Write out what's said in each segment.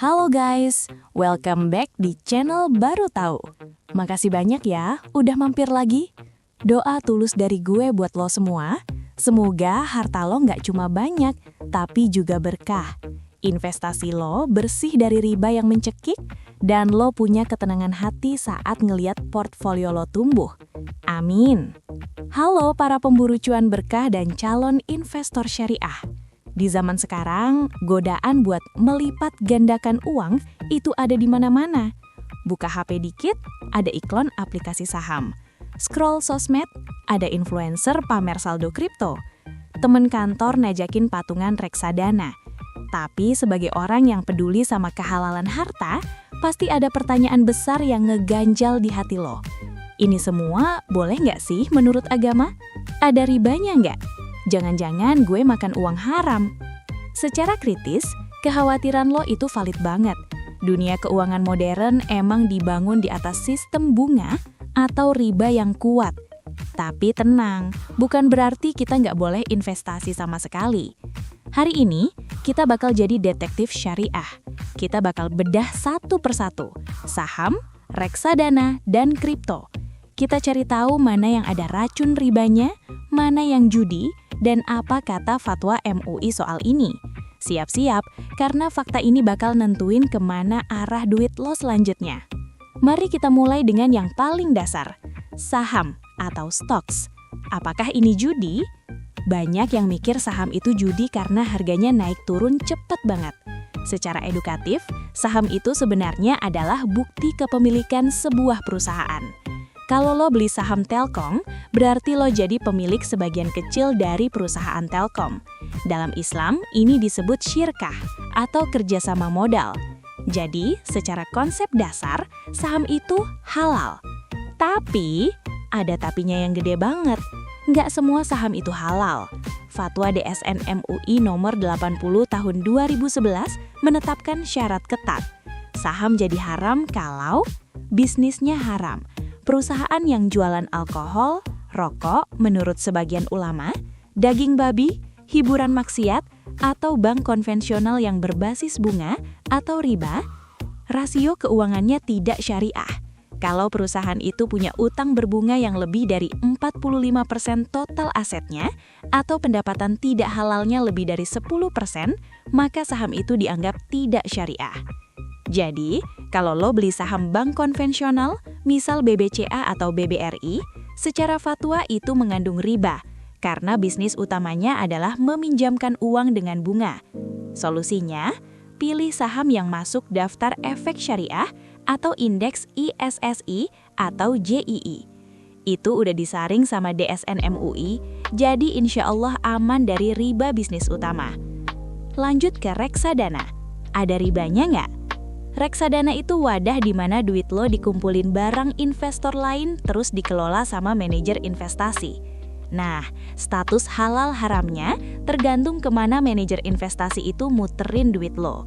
Halo guys, welcome back di channel Baru Tahu. Makasih banyak ya udah mampir lagi. Doa tulus dari gue buat lo semua, semoga harta lo nggak cuma banyak, tapi juga berkah. Investasi lo bersih dari riba yang mencekik, dan lo punya ketenangan hati saat ngeliat portfolio lo tumbuh. Amin. Halo para pemburu cuan berkah dan calon investor syariah. Di zaman sekarang, godaan buat melipat gandakan uang itu ada di mana-mana. Buka HP dikit, ada iklan aplikasi saham. Scroll sosmed, ada influencer pamer saldo kripto. Temen kantor najakin patungan reksadana. Tapi sebagai orang yang peduli sama kehalalan harta, pasti ada pertanyaan besar yang ngeganjal di hati lo. Ini semua boleh nggak sih menurut agama? Ada ribanya nggak? Jangan-jangan gue makan uang haram. Secara kritis, kekhawatiran lo itu valid banget. Dunia keuangan modern emang dibangun di atas sistem bunga atau riba yang kuat. Tapi tenang, bukan berarti kita nggak boleh investasi sama sekali. Hari ini, kita bakal jadi detektif syariah. Kita bakal bedah satu persatu, saham, reksadana, dan kripto. Kita cari tahu mana yang ada racun ribanya, mana yang judi, dan apa kata fatwa MUI soal ini. Siap-siap, karena fakta ini bakal nentuin kemana arah duit lo selanjutnya. Mari kita mulai dengan yang paling dasar, saham atau stocks. Apakah ini judi? Banyak yang mikir saham itu judi karena harganya naik turun cepet banget. Secara edukatif, saham itu sebenarnya adalah bukti kepemilikan sebuah perusahaan. Kalau lo beli saham Telkom, berarti lo jadi pemilik sebagian kecil dari perusahaan Telkom. Dalam Islam, ini disebut syirkah atau kerjasama modal. Jadi, secara konsep dasar, saham itu halal. Tapi, ada tapinya yang gede banget. Nggak semua saham itu halal. Fatwa DSN MUI nomor 80 tahun 2011 menetapkan syarat ketat. Saham jadi haram kalau bisnisnya haram. Perusahaan yang jualan alkohol, rokok, menurut sebagian ulama, daging babi, hiburan maksiat, atau bank konvensional yang berbasis bunga atau riba, rasio keuangannya tidak syariah. Kalau perusahaan itu punya utang berbunga yang lebih dari 45% total asetnya, atau pendapatan tidak halalnya lebih dari 10%, maka saham itu dianggap tidak syariah. Jadi, kalau lo beli saham bank konvensional, misal BBCA atau BBRI, secara fatwa itu mengandung riba, karena bisnis utamanya adalah meminjamkan uang dengan bunga. Solusinya, pilih saham yang masuk daftar efek syariah atau indeks ISSI atau JII. Itu udah disaring sama DSN MUI, jadi insya Allah aman dari riba bisnis utama. Lanjut ke reksadana. Ada ribanya nggak? Reksadana itu wadah di mana duit lo dikumpulin bareng investor lain terus dikelola sama manajer investasi. Nah, status halal haramnya tergantung kemana manajer investasi itu muterin duit lo.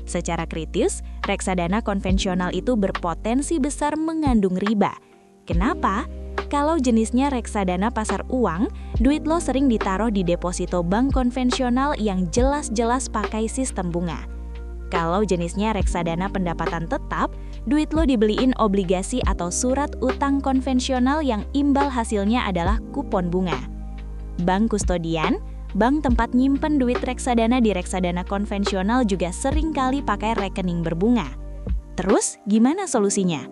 Secara kritis, reksadana konvensional itu berpotensi besar mengandung riba. Kenapa? Kalau jenisnya reksadana pasar uang, duit lo sering ditaruh di deposito bank konvensional yang jelas-jelas pakai sistem bunga. Kalau jenisnya reksadana pendapatan tetap, duit lo dibeliin obligasi atau surat utang konvensional yang imbal hasilnya adalah kupon bunga. Bank kustodian, bank tempat nyimpen duit reksadana di reksadana konvensional juga sering kali pakai rekening berbunga. Terus, gimana solusinya?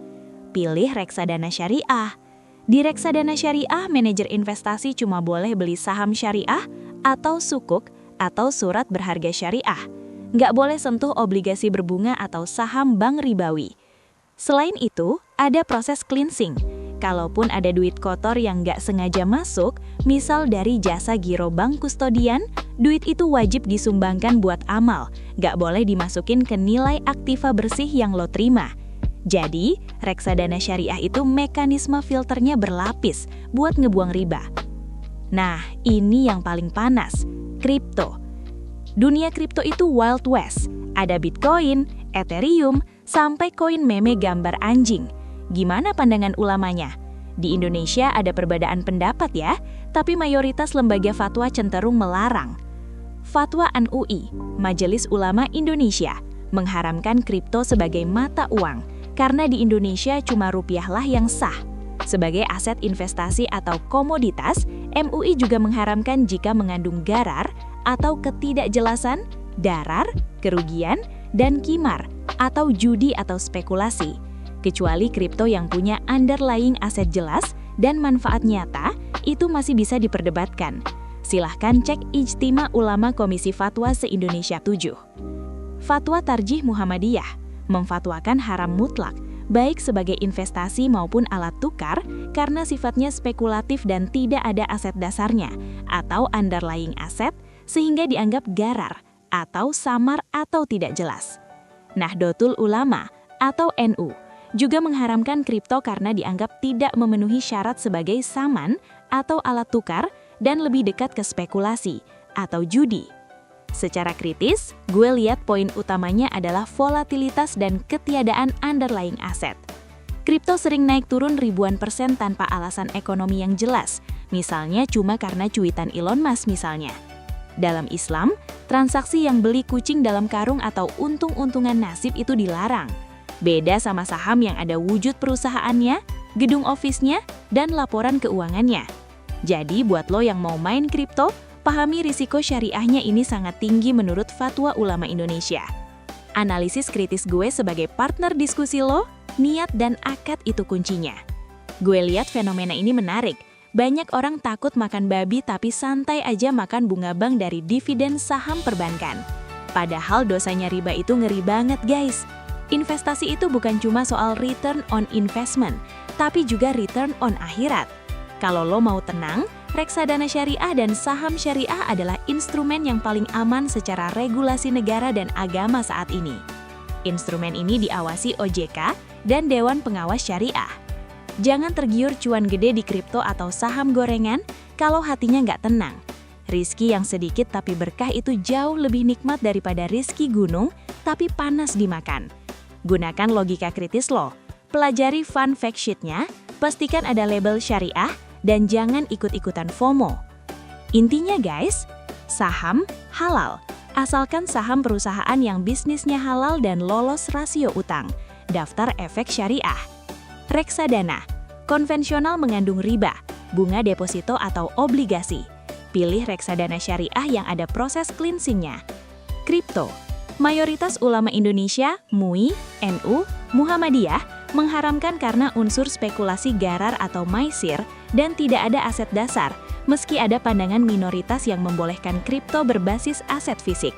Pilih reksadana syariah. Di reksadana syariah, manajer investasi cuma boleh beli saham syariah atau sukuk atau surat berharga syariah. Nggak boleh sentuh obligasi berbunga atau saham bank ribawi. Selain itu, ada proses cleansing. Kalaupun ada duit kotor yang nggak sengaja masuk, misal dari jasa giro bank kustodian, duit itu wajib disumbangkan buat amal, nggak boleh dimasukin ke nilai aktiva bersih yang lo terima. Jadi, reksadana syariah itu mekanisme filternya berlapis buat ngebuang riba. Nah, ini yang paling panas, kripto. Dunia kripto itu Wild West. Ada Bitcoin, Ethereum, sampai koin meme gambar anjing. Gimana pandangan ulamanya? Di Indonesia ada perbedaan pendapat ya, tapi mayoritas lembaga fatwa cenderung melarang. Fatwa MUI, Majelis Ulama Indonesia, mengharamkan kripto sebagai mata uang, karena di Indonesia cuma rupiahlah yang sah. Sebagai aset investasi atau komoditas, MUI juga mengharamkan jika mengandung garar atau ketidakjelasan, darar, kerugian, dan qimar atau judi atau spekulasi. Kecuali kripto yang punya underlying aset jelas dan manfaat nyata, itu masih bisa diperdebatkan. Silahkan cek Ijtima Ulama Komisi Fatwa se-Indonesia 7. Fatwa Tarjih Muhammadiyah memfatwakan haram mutlak, baik sebagai investasi maupun alat tukar, karena sifatnya spekulatif dan tidak ada aset dasarnya atau underlying aset, sehingga dianggap garar atau samar atau tidak jelas. Nahdlatul Ulama atau NU juga mengharamkan kripto karena dianggap tidak memenuhi syarat sebagai saman atau alat tukar dan lebih dekat ke spekulasi atau judi. Secara kritis, gue lihat poin utamanya adalah volatilitas dan ketiadaan underlying aset. Kripto sering naik turun ribuan % tanpa alasan ekonomi yang jelas, misalnya cuma karena cuitan Elon Musk misalnya. Dalam Islam, transaksi yang beli kucing dalam karung atau untung-untungan nasib itu dilarang. Beda sama saham yang ada wujud perusahaannya, gedung office-nya, dan laporan keuangannya. Jadi buat lo yang mau main kripto, pahami risiko syariahnya ini sangat tinggi menurut Fatwa Ulama Indonesia. Analisis kritis gue sebagai partner diskusi lo, niat dan akad itu kuncinya. Gue lihat fenomena ini menarik. Banyak orang takut makan babi tapi santai aja makan bunga bank dari dividen saham perbankan. Padahal dosanya riba itu ngeri banget guys. Investasi itu bukan cuma soal return on investment, tapi juga return on akhirat. Kalau lo mau tenang, reksadana syariah dan saham syariah adalah instrumen yang paling aman secara regulasi negara dan agama saat ini. Instrumen ini diawasi OJK dan Dewan Pengawas Syariah. Jangan tergiur cuan gede di kripto atau saham gorengan kalau hatinya nggak tenang. Rizki yang sedikit tapi berkah itu jauh lebih nikmat daripada rizki gunung tapi panas dimakan. Gunakan logika kritis lo, pelajari fun fact sheet-nya, pastikan ada label syariah, dan jangan ikut-ikutan FOMO. Intinya guys, saham halal, asalkan saham perusahaan yang bisnisnya halal dan lolos rasio utang, daftar efek syariah. Reksadana, konvensional mengandung riba, bunga deposito atau obligasi. Pilih reksadana syariah yang ada proses cleansing-nya. Kripto, mayoritas ulama Indonesia, MUI, NU, Muhammadiyah, mengharamkan karena unsur spekulasi garar atau maisir dan tidak ada aset dasar, meski ada pandangan minoritas yang membolehkan kripto berbasis aset fisik.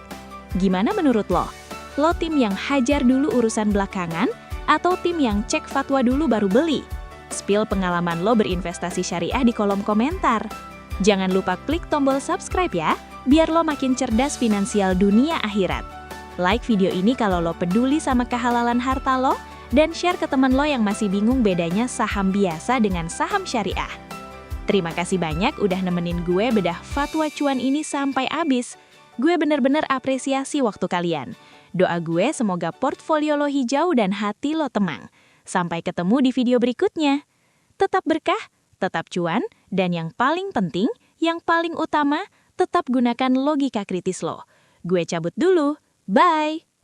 Gimana menurut lo? Lo tim yang hajar dulu urusan belakangan, atau tim yang cek fatwa dulu baru beli? Spill pengalaman lo berinvestasi syariah di kolom komentar. Jangan lupa klik tombol subscribe ya, biar lo makin cerdas finansial dunia akhirat. Like video ini kalau lo peduli sama kehalalan harta lo, dan share ke teman lo yang masih bingung bedanya saham biasa dengan saham syariah. Terima kasih banyak udah nemenin gue bedah fatwa cuan ini sampai habis. Gue bener-bener apresiasi waktu kalian. Doa gue semoga portfolio lo hijau dan hati lo tenang. Sampai ketemu di video berikutnya. Tetap berkah, tetap cuan, dan yang paling penting, yang paling utama, tetap gunakan logika kritis lo. Gue cabut dulu. Bye!